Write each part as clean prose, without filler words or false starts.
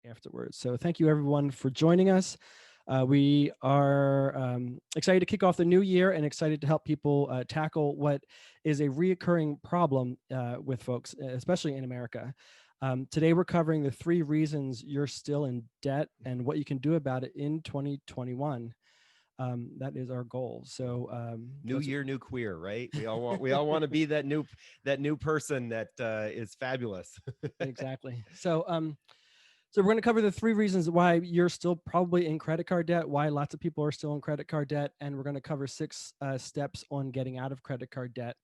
afterwards. So thank you everyone for joining us. We are excited to kick off the new year and excited to help people tackle what is a reoccurring problem with folks, especially in America. Today, we're covering the 3 reasons you're still in debt and what you can do about it in 2021. That is our goal. So New year, new queer, right? We all want to be that new person that is fabulous. exactly. So we're going to cover the 3 reasons why you're still probably in credit card debt, why lots of people are still in credit card debt, and we're going to cover 6 steps on getting out of credit card debt.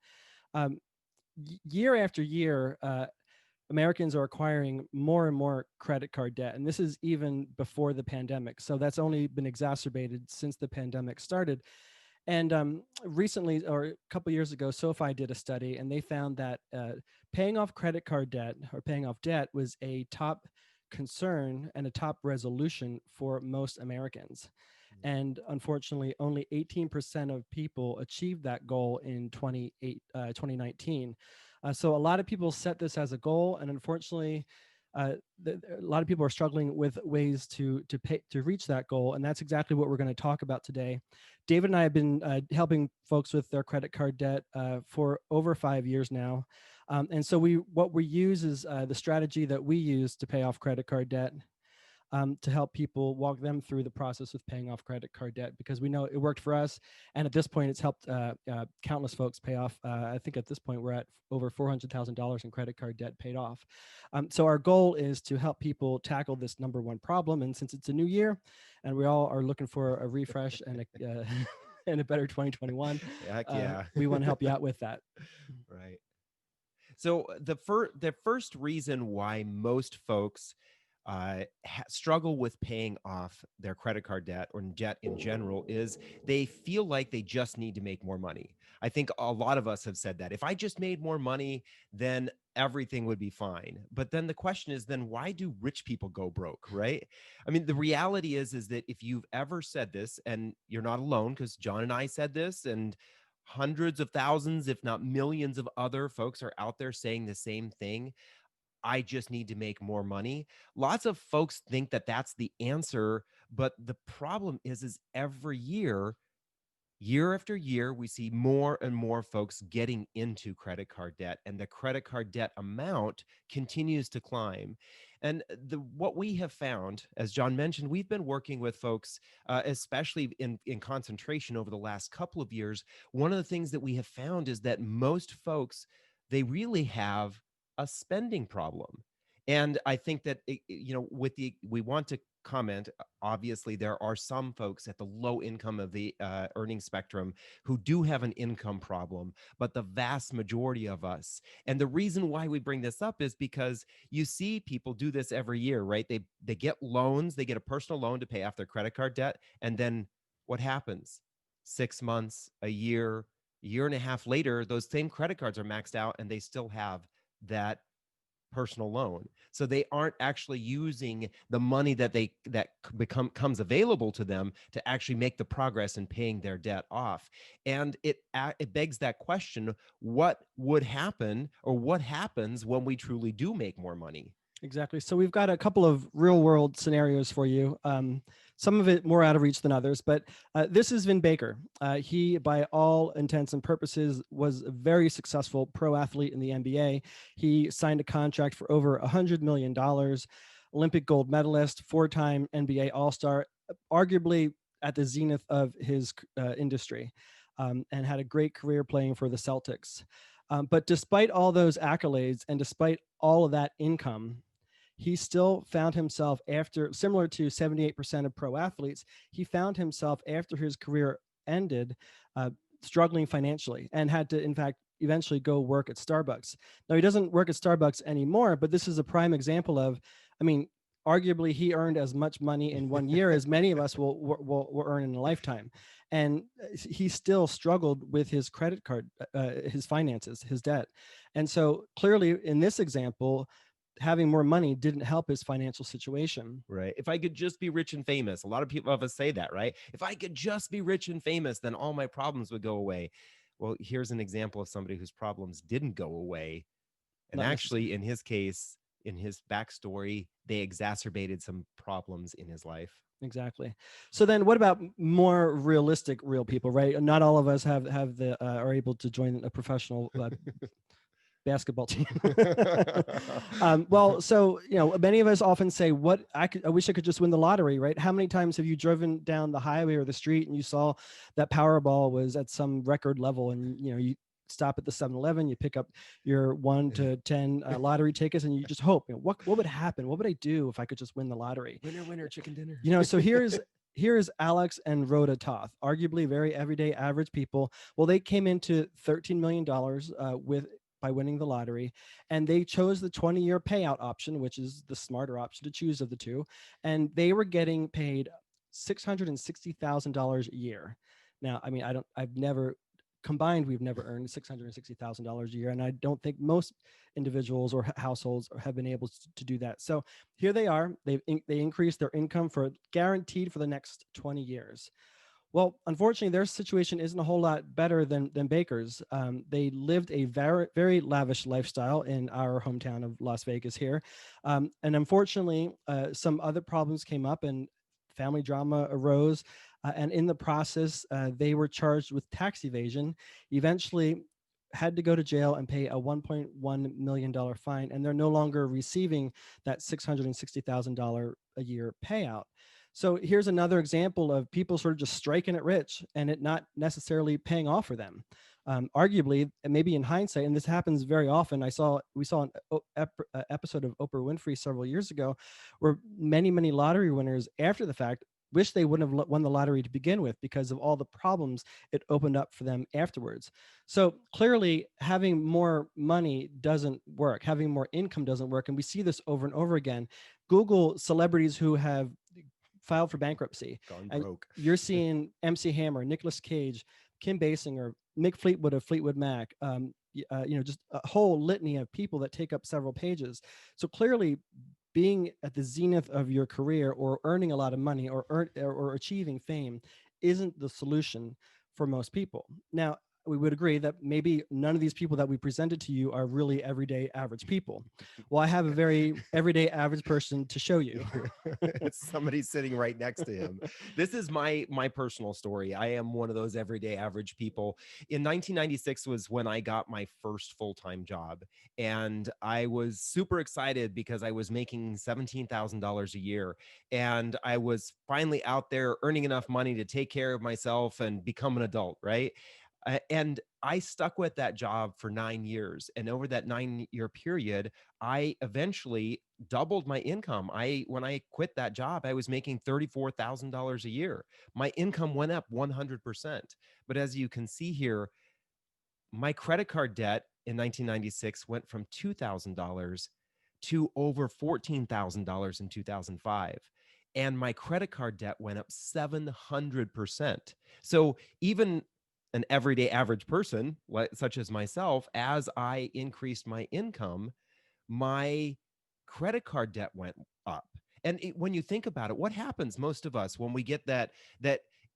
Um, Year after year, Americans are acquiring more and more credit card debt, and this is even before the pandemic. So that's only been exacerbated since the pandemic started. And recently, or a couple years ago, SoFi did a study, and they found that paying off credit card debt or paying off debt was a top concern and a top resolution for most Americans. And unfortunately, only 18% of people achieved that goal in 2019. So a lot of people set this as a goal, and unfortunately, a lot of people are struggling with ways to reach that goal, and that's exactly what we're going to talk about today. David and I have been helping folks with their credit card debt for over 5 years now, and so what we use is the strategy that we use to pay off credit card debt, to help people walk them through the process of paying off credit card debt, because we know it worked for us. And at this point, it's helped countless folks pay off. I think at this point, we're at over $400,000 in credit card debt paid off. So our goal is to help people tackle this number one problem. And since it's a new year and we all are looking for a refresh and a, and a better 2021, Heck yeah. we want to help you out with that. Right. So the first reason why most folks struggle with paying off their credit card debt or debt in general is they feel like they just need to make more money. I think a lot of us have said that if I just made more money, then everything would be fine. But then the question is, then why do rich people go broke, right? I mean, the reality is that if you've ever said this, and you're not alone, because John and I said this, and hundreds of thousands, if not millions of other folks are out there saying the same thing. I just need to make more money. Lots of folks think that that's the answer, but the problem is every year after year, we see more and more folks getting into credit card debt, and the credit card debt amount continues to climb. And what we have found, as John mentioned, we've been working with folks, especially in concentration over the last couple of years. One of the things that we have found is that most folks, they really have a spending problem. And I think that, we want to comment, obviously, there are some folks at the low income of the earning spectrum who do have an income problem, but the vast majority of us, and the reason why we bring this up is because you see people do this every year, right? They get loans, they get a personal loan to pay off their credit card debt, and then what happens? 6 months, a year and a half later, those same credit cards are maxed out and they still have that personal loan. So they aren't actually using the money that comes available to them to actually make the progress in paying their debt off. And it begs that question: what would happen, or what happens when we truly do make more money? Exactly. So we've got a couple of real world scenarios for you. Some of it more out of reach than others, but this is Vin Baker. He, by all intents and purposes, was a very successful pro athlete in the NBA. He signed a contract for over $100 million, Olympic gold medalist, 4-time NBA All-Star, arguably at the zenith of his industry, and had a great career playing for the Celtics. But despite all those accolades and despite all of that income, he still found himself, after, similar to 78% of pro athletes, he found himself after his career ended, struggling financially, and had to, in fact, eventually go work at Starbucks. Now, he doesn't work at Starbucks anymore, but this is a prime example of, I mean, arguably he earned as much money in 1 year as many of us will earn in a lifetime. And he still struggled with his credit card, his finances, his debt. And so clearly in this example, having more money didn't help his financial situation. Right. If I could just be rich and famous, a lot of people of us say that, right? If I could just be rich and famous, then all my problems would go away. Well, here's an example of somebody whose problems didn't go away. And Not necessarily. actually, in his case, in his backstory, they exacerbated some problems in his life. Exactly. So then what about more realistic real people, right? Not all of us have the are able to join a professional basketball team. Well, so many of us often say, "What I wish I could just win the lottery." Right? How many times have you driven down the highway or the street and you saw that Powerball was at some record level, and you stop at the 7-Eleven, you pick up your 1 to 10 lottery tickets, and you just hope, what would happen? What would I do if I could just win the lottery? Winner, winner, chicken dinner. So here's Alex and Rhoda Toth, arguably very everyday average people. Well, they came into $13 million by winning the lottery, and they chose the 20-year payout option, which is the smarter option to choose of the two. And they were getting paid $660,000 a year. Now, I mean, I've never combined, we've never earned $660,000 a year. And I don't think most individuals or households have been able to do that. So here they are, they increased their income for guaranteed for the next 20 years. Well, unfortunately, their situation isn't a whole lot better than Baker's. They lived a very, very lavish lifestyle in our hometown of Las Vegas here. And unfortunately, some other problems came up and family drama arose. And in the process, they were charged with tax evasion, eventually had to go to jail and pay a $1.1 million fine. And they're no longer receiving that $660,000 a year payout. So here's another example of people sort of just striking it rich and it not necessarily paying off for them. Arguably, and maybe in hindsight, and this happens very often. We saw an episode of Oprah Winfrey several years ago, where many lottery winners after the fact wish they wouldn't have won the lottery to begin with because of all the problems it opened up for them afterwards. So clearly, having more money doesn't work. Having more income doesn't work, and we see this over and over again. Google celebrities who have filed for bankruptcy. Gone And broke. you're seeing MC Hammer, Nicolas Cage, Kim Basinger, Mick Fleetwood of Fleetwood Mac, just a whole litany of people that take up several pages. So clearly, being at the zenith of your career or earning a lot of money or achieving fame isn't the solution for most people. Now, we would agree that maybe none of these people that we presented to you are really everyday average people. Well, I have a very everyday average person to show you. It's somebody sitting right next to him. This is my personal story. I am one of those everyday average people. In 1996 was when I got my first full-time job, and I was super excited because I was making $17,000 a year, and I was finally out there earning enough money to take care of myself and become an adult, right? And I stuck with that job for 9 years. And over that 9-year period, I eventually doubled my income. When I quit that job, I was making $34,000 a year. My income went up 100%. But as you can see here, my credit card debt in 1996 went from $2,000 to over $14,000 in 2005. And my credit card debt went up 700%. So even an everyday average person, such as myself, as I increased my income, my credit card debt went up. And when you think about it, what happens most of us when we get that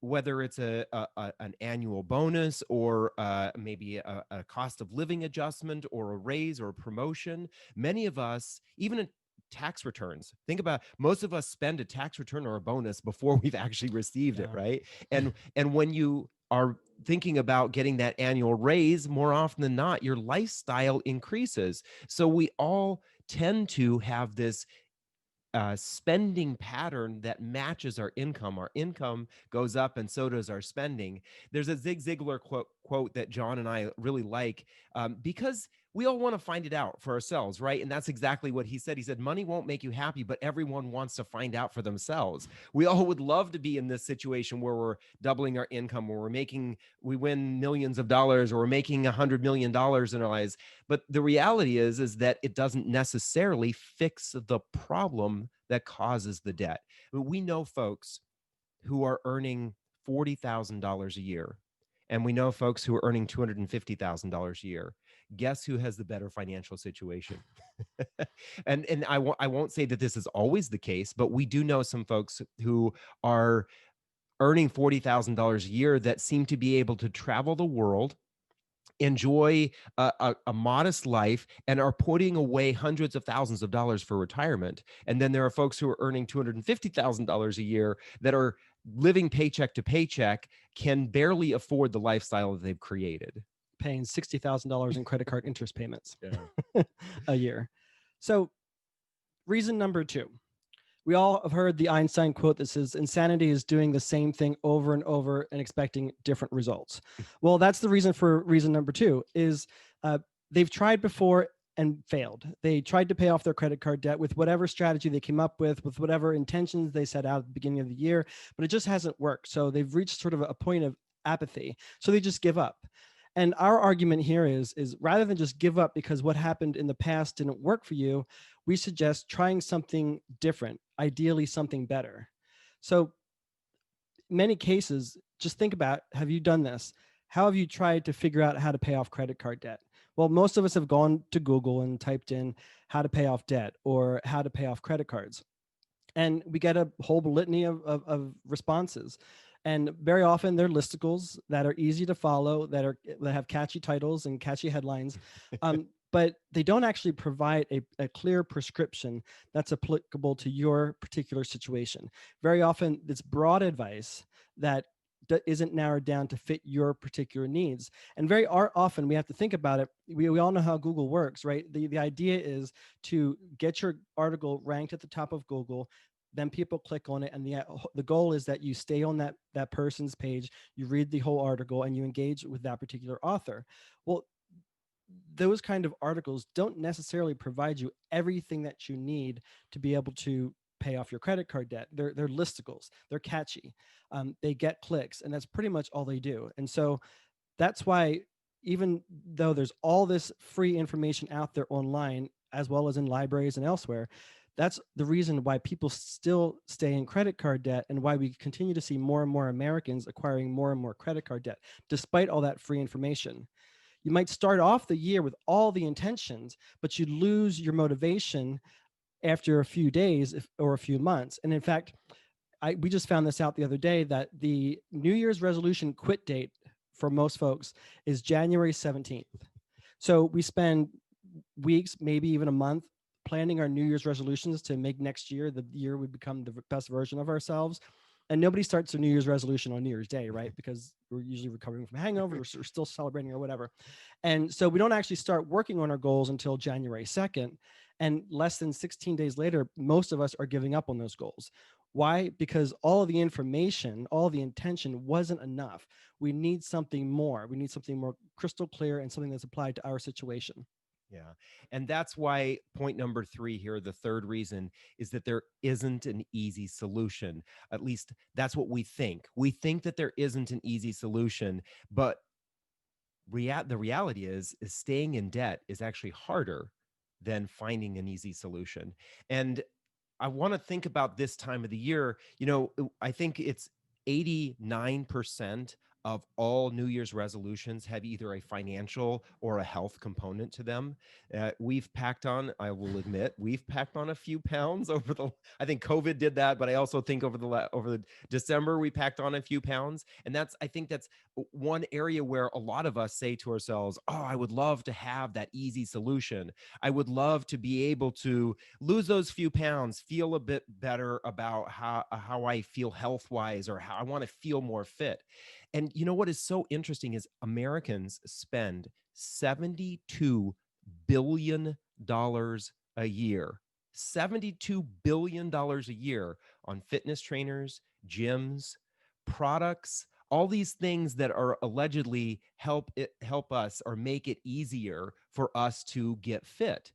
whether it's an annual bonus or maybe a cost of living adjustment or a raise or a promotion, many of us, even tax returns, think about, most of us spend a tax return or a bonus before we've actually received it, right? And when you are thinking about getting that annual raise, more often than not, your lifestyle increases. So we all tend to have this spending pattern that matches our income. Our income goes up and so does our spending. There's a Zig Ziglar quote that John and I really like, because we all want to find it out for ourselves, right? And that's exactly what he said. He said, money won't make you happy, but everyone wants to find out for themselves. We all would love to be in this situation where we're doubling our income, where we win millions of dollars, or we're making $100 million in our lives. But the reality is that it doesn't necessarily fix the problem that causes the debt. We know folks who are earning $40,000 a year, and we know folks who are earning $250,000 a year. Guess who has the better financial situation? And I won't say that this is always the case, but we do know some folks who are earning $40,000 a year that seem to be able to travel the world enjoy a modest life and are putting away hundreds of thousands of dollars for retirement. And then there are folks who are earning $250,000 a year that are living paycheck to paycheck, can barely afford the lifestyle that they've created. Paying $60,000 in credit card interest payments Yeah. a year. So, reason number two, we all have heard the Einstein quote that says insanity is doing the same thing over and over and expecting different results. Well, that's the reason for reason number two is they've tried before and failed. They tried to pay off their credit card debt with whatever strategy they came up with whatever intentions they set out at the beginning of the year, but it just hasn't worked. So they've reached sort of a point of apathy. So they just give up. And our argument here is rather than just give up because what happened in the past didn't work for you, we suggest trying something different, ideally something better. So many cases, just think about, have you done this? How have you tried to figure out how to pay off credit card debt? Well, most of us have gone to Google and typed in how to pay off debt or how to pay off credit cards. And we get a whole litany of responses. And very often they're listicles that are easy to follow, that have catchy titles and catchy headlines. But they don't actually provide a clear prescription that's applicable to your particular situation. Very often it's broad advice that isn't narrowed down to fit your particular needs. And very often we have to think about it. We all know how Google works, right? The idea is to get your article ranked at the top of Google. Then people click on it, and the goal is that you stay on that person's page, you read the whole article, and you engage with that particular author. Well, those kind of articles don't necessarily provide you everything that you need to be able to pay off your credit card debt. They're listicles. They're catchy. They get clicks, and that's pretty much all they do. And so that's why, even though there's all this free information out there online, as well as in libraries and elsewhere, that's the reason why people still stay in credit card debt and why we continue to see more and more Americans acquiring more and more credit card debt, despite all that free information. You might start off the year with all the intentions, but you lose your motivation after a few days or a few months. And in fact, we just found this out the other day that the New Year's resolution quit date for most folks is January 17th. So we spend weeks, maybe even a month, planning our New Year's resolutions to make next year the year we become the best version of ourselves. And nobody starts their New Year's resolution on New Year's Day, right? Because we're usually recovering from hangovers or still celebrating or whatever. And so we don't actually start working on our goals until January 2nd. And less than 16 days later, most of us are giving up on those goals. Why? Because all of the information, all the intention wasn't enough. We need something more. We need something more crystal clear and something that's applied to our situation. Yeah. And that's why point number three here, the third reason, is that there isn't an easy solution. At least that's what we think. We think that there isn't an easy solution, but the reality is staying in debt is actually harder than finding an easy solution. And I want to think about this time of the year. I think it's 89% of all New Year's resolutions have either a financial or a health component to them. We've packed on, I will admit, we've packed on a few pounds I think COVID did that, but I also think over the December, we packed on a few pounds. And I think that's one area where a lot of us say to ourselves, oh, I would love to have that easy solution. I would love to be able to lose those few pounds, feel a bit better about how I feel health-wise, or how I want to feel more fit. And you know what is so interesting is Americans spend $72 billion a year. $72 billion a year on fitness trainers, gyms, products, all these things that are allegedly help us or make it easier for us to get fit.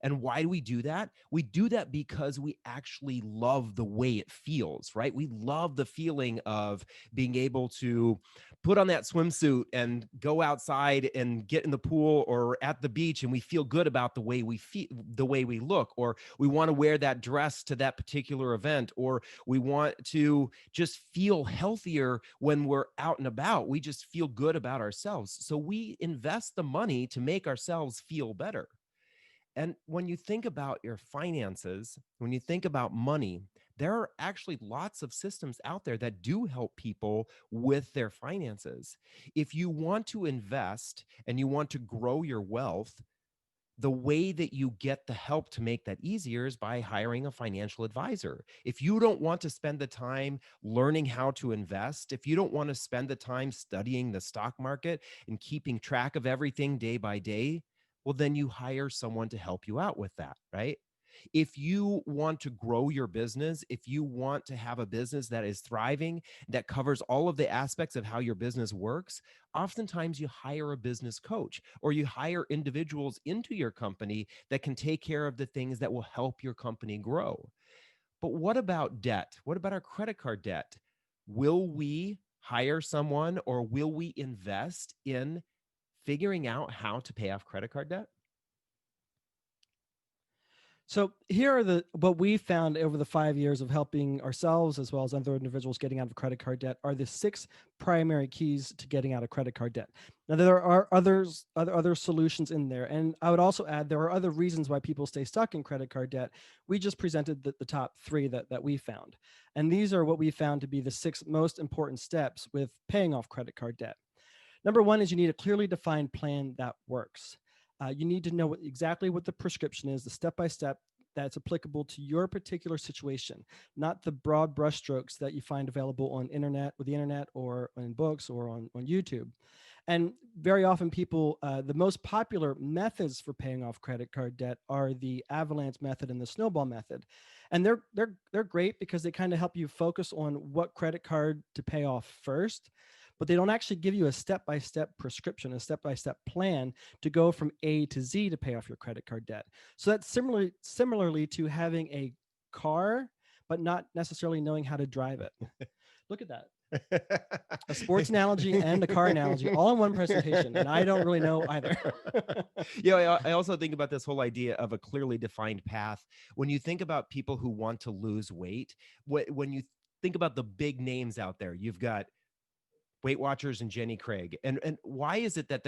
And why do we do that? We do that because we actually love the way it feels, right? We love the feeling of being able to put on that swimsuit and go outside and get in the pool or at the beach, and we feel good about the way we feel, the way we look, or we want to wear that dress to that particular event, or we want to just feel healthier when we're out and about. We just feel good about ourselves. So we invest the money to make ourselves feel better. And when you think about your finances, when you think about money, there are actually lots of systems out there that do help people with their finances. If you want to invest and you want to grow your wealth, the way that you get the help to make that easier is by hiring a financial advisor. If you don't want to spend the time learning how to invest, if you don't want to spend the time studying the stock market and keeping track of everything day by day, well, then you hire someone to help you out with that, right? If you want to grow your business, if you want to have a business that is thriving, that covers all of the aspects of how your business works, oftentimes you hire a business coach or you hire individuals into your company that can take care of the things that will help your company grow. But what about debt? What about our credit card debt? Will we hire someone or will we invest in figuring out how to pay off credit card debt? So here are what we found over the 5 years of helping ourselves as well as other individuals getting out of credit card debt are the 6 primary keys to getting out of credit card debt. Now there are other solutions in there, and I would also add there are other reasons why people stay stuck in credit card debt. We just presented the top 3 that we found, and these are what we found to be the 6 most important steps with paying off credit card debt. Number 1 is you need a clearly defined plan that works. You need to know exactly what the prescription is, the step-by-step that's applicable to your particular situation, not the broad brushstrokes that you find available on the internet or in books or on YouTube. And very often people, the most popular methods for paying off credit card debt are the Avalanche method and the Snowball method. And they're great because they kind of help you focus on what credit card to pay off first, but they don't actually give you a step-by-step prescription, a step-by-step plan to go from A to Z to pay off your credit card debt. So that's similarly to having a car, but not necessarily knowing how to drive it. Look at that. A sports analogy and a car analogy all in one presentation, and I don't really know either. I also think about this whole idea of a clearly defined path. When you think about people who want to lose weight, when you think about the big names out there, you've got Weight Watchers and Jenny Craig. And why is it that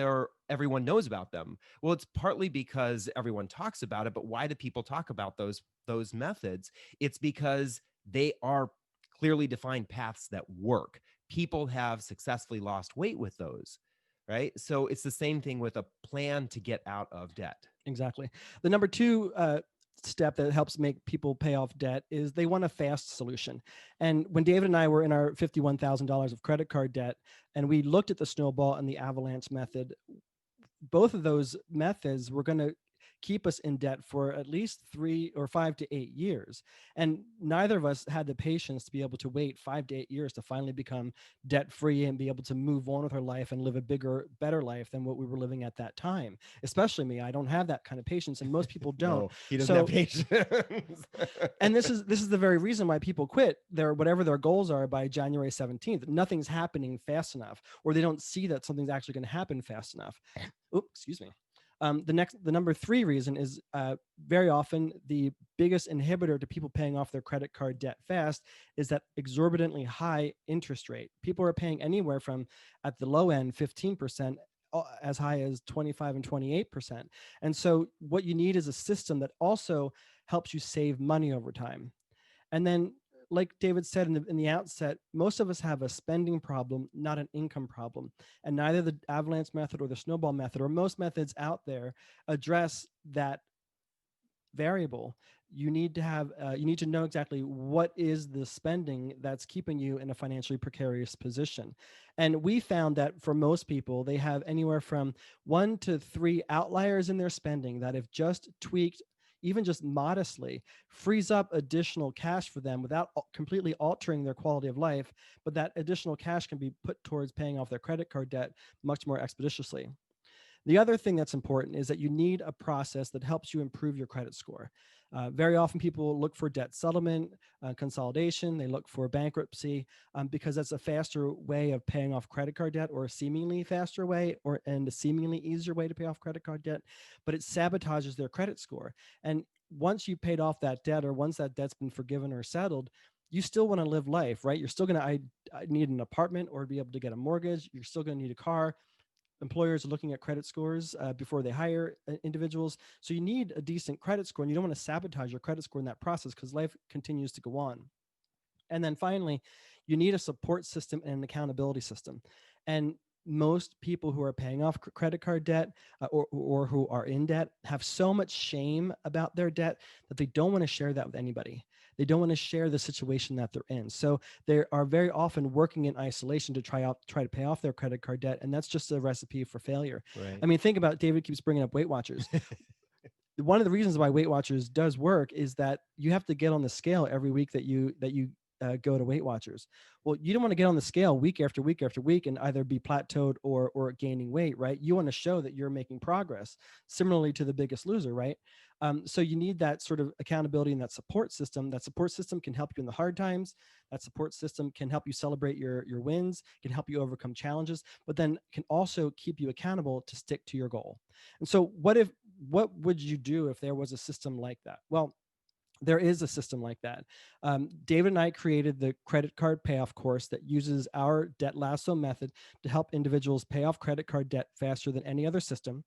everyone knows about them? Well, it's partly because everyone talks about it, but why do people talk about those methods? It's because they are clearly defined paths that work. People have successfully lost weight with those, right? So it's the same thing with a plan to get out of debt. Exactly. The number 2 step that helps make people pay off debt is they want a fast solution. And when David and I were in our $51,000 of credit card debt and we looked at the Snowball and the Avalanche method, both of those methods were going to keep us in debt for at least 3 or 5 to 8 years. And neither of us had the patience to be able to wait 5 to 8 years to finally become debt free and be able to move on with our life and live a bigger, better life than what we were living at that time. Especially me. I don't have that kind of patience, and most people don't. No, he doesn't have patience. And this is the very reason why people quit whatever their goals are by January 17th. Nothing's happening fast enough, or they don't see that something's actually going to happen fast enough. Oops, excuse me. The number 3 reason is very often the biggest inhibitor to people paying off their credit card debt fast is that exorbitantly high interest rate. People are paying anywhere from, at the low end, 15%, as high as 25 and 28%. And so what you need is a system that also helps you save money over time. And then, like David said in the outset, most of us have a spending problem, not an income problem. And neither the Avalanche method or the Snowball method or most methods out there address that variable. You need to know exactly what is the spending that's keeping you in a financially precarious position. And we found that for most people, they have anywhere from 1 to 3 outliers in their spending that, if just tweaked, even just modestly, frees up additional cash for them without completely altering their quality of life. But that additional cash can be put towards paying off their credit card debt much more expeditiously. The other thing that's important is that you need a process that helps you improve your credit score. Very often people look for debt settlement, consolidation, they look for bankruptcy because that's a faster way of paying off credit card debt, or a seemingly faster way, and a seemingly easier way to pay off credit card debt, but it sabotages their credit score. And once you paid off that debt, or once that debt's been forgiven or settled, you still want to live life, right? You're still going to I need an apartment or be able to get a mortgage. You're still going to need a car. employers are looking at credit scores before they hire individuals. So you need a decent credit score, and you don't want to sabotage your credit score in that process because life continues to go on. And then finally, you need a support system and an accountability system. And most people who are paying off credit card debt or who are in debt have so much shame about their debt that they don't want to share that with anybody. They don't want to share the situation that they're in. So they are very often working in isolation to try to pay off their credit card debt, and that's just a recipe for failure. Right. I mean, think about, David keeps bringing up Weight Watchers. One of the reasons why Weight Watchers does work is that you have to get on the scale every week that you go to Weight Watchers. Well, you don't want to get on the scale week after week after week and either be plateaued or gaining weight, right? You want to show that you're making progress. Similarly to The Biggest Loser, right? So you need that sort of accountability and that support system. That support system can help you in the hard times. That support system can help you celebrate your wins, can help you overcome challenges, but then can also keep you accountable to stick to your goal. And so what would you do if there was a system like that? Well, there is a system like that. David and I created the credit card payoff course that uses our debt lasso method to help individuals pay off credit card debt faster than any other system.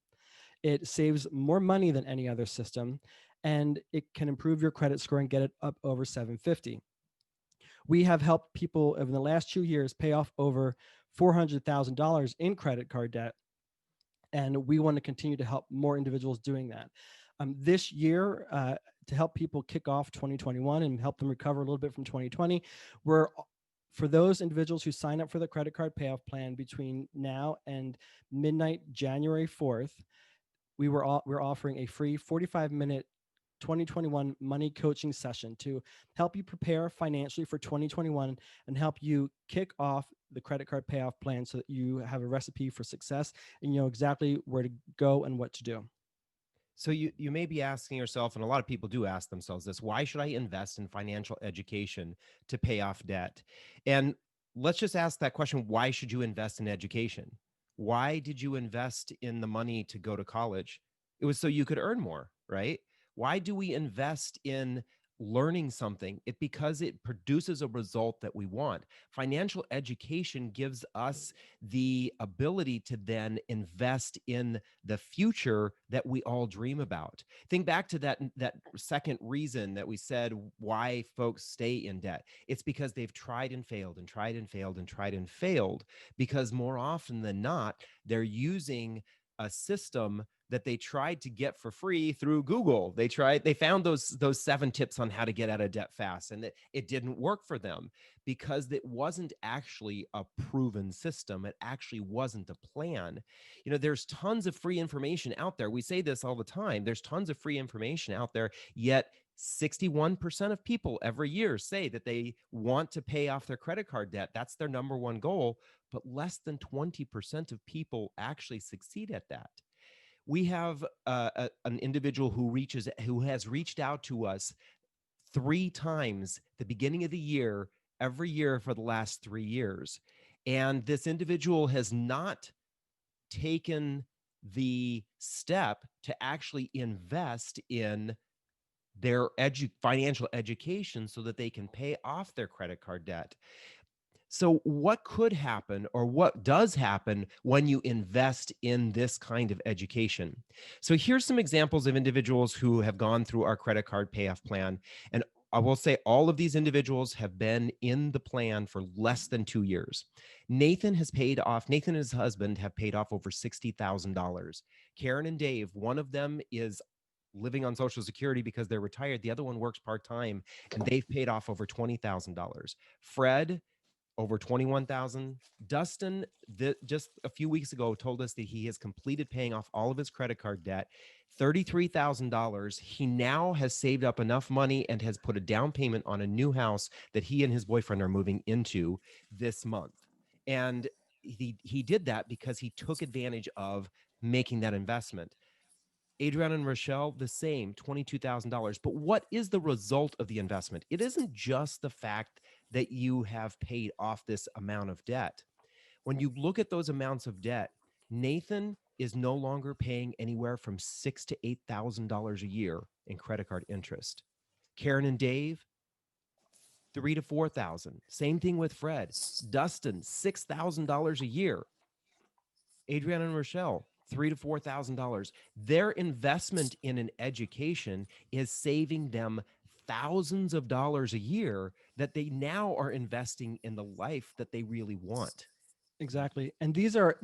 It saves more money than any other system, and it can improve your credit score and get it up over 750. We have helped people in the last 2 years pay off over $400,000 in credit card debt, and we want to continue to help more individuals doing that. This year, to help people kick off 2021 and help them recover a little bit from 2020, we're for those individuals who sign up for the credit card payoff plan between now and midnight January 4th, we're offering a free 45-minute 2021 money coaching session to help you prepare financially for 2021 and help you kick off the credit card payoff plan so that you have a recipe for success and you know exactly where to go and what to do. So you may be asking yourself, and a lot of people do ask themselves this, why should I invest in financial education to pay off debt? And let's just ask that question, why should you invest in education? Why did you invest in the money to go to college? It was so you could earn more, right? Why do we invest in learning something? Because it produces a result that we want. Financial education gives us the ability to then invest in the future that we all dream about. Think back to that second reason that we said why folks stay in debt. It's because they've tried and failed and tried and failed and tried and failed, because more often than not, they're using a system that they tried to get for free through Google. They found those 7 tips on how to get out of debt fast, and it didn't work for them because it wasn't actually a proven system. It actually wasn't a plan. You know, there's tons of free information out there. We say this all the time. There's tons of free information out there, yet 61% of people every year say that they want to pay off their credit card debt. That's their number one goal, but less than 20% of people actually succeed at that. We have an individual who has reached out to us 3 times the beginning of the year, every year for the last 3 years. And this individual has not taken the step to actually invest in their financial education so that they can pay off their credit card debt. So what could happen, or what does happen when you invest in this kind of education? So here's some examples of individuals who have gone through our credit card payoff plan. And I will say all of these individuals have been in the plan for less than 2 years. Nathan and his husband have paid off over $60,000. Karen and Dave, one of them is living on Social Security because they're retired. The other one works part-time, and they've paid off over $20,000. Fred, over 21,000. Dustin, just a few weeks ago, told us that he has completed paying off all of his credit card debt, $33,000. He now has saved up enough money and has put a down payment on a new house that he and his boyfriend are moving into this month. And he did that because he took advantage of making that investment. Adriana and Rochelle, the same, $22,000. But what is the result of the investment? It isn't just the fact that you have paid off this amount of debt. When you look at those amounts of debt, Nathan is no longer paying anywhere from $6,000 to $8,000 a year in credit card interest. Karen and Dave, $3,000 to $4,000. Same thing with Fred. Dustin, $6,000 a year. Adriana and Rochelle, $3,000 to $4,000. Their investment in an education is saving them thousands of dollars a year that they now are investing in the life that they really want. Exactly. And these are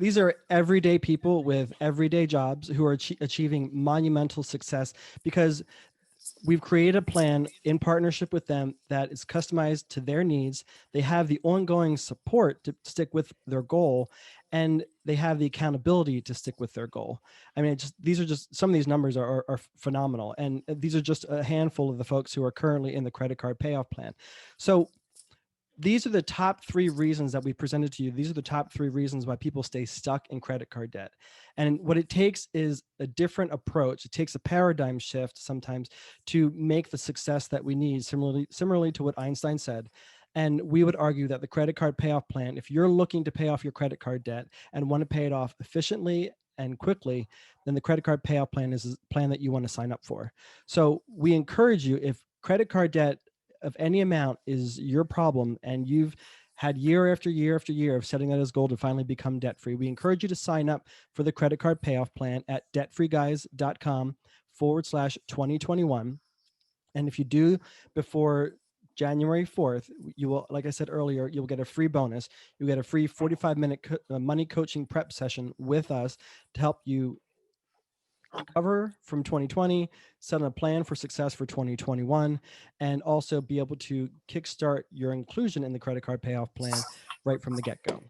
everyday people with everyday jobs who are achieving monumental success because we've created a plan in partnership with them that is customized to their needs. They have the ongoing support to stick with their goal, and they have the accountability to stick with their goal. I mean, these are just some of these numbers are phenomenal, and these are just a handful of the folks who are currently in the credit card payoff plan. So these are the top three reasons that we presented to you. These are the top three reasons why people stay stuck in credit card debt. And what it takes is a different approach. It takes a paradigm shift sometimes to make the success that we need, similarly to what Einstein said. And we would argue that the credit card payoff plan, if you're looking to pay off your credit card debt and want to pay it off efficiently and quickly, then the credit card payoff plan is a plan that you want to sign up for. So we encourage you, if credit card debt of any amount is your problem and you've had year after year after year of setting that as goal to finally become debt free, we encourage you to sign up for the credit card payoff plan at debtfreeguys.com/2021. And if you do before January 4th, you will, like I said earlier, you'll get a free bonus. You'll get a free 45-minute money coaching prep session with us to help you recover from 2020, set a plan for success for 2021, and also be able to kickstart your inclusion in the credit card payoff plan right from the get-go.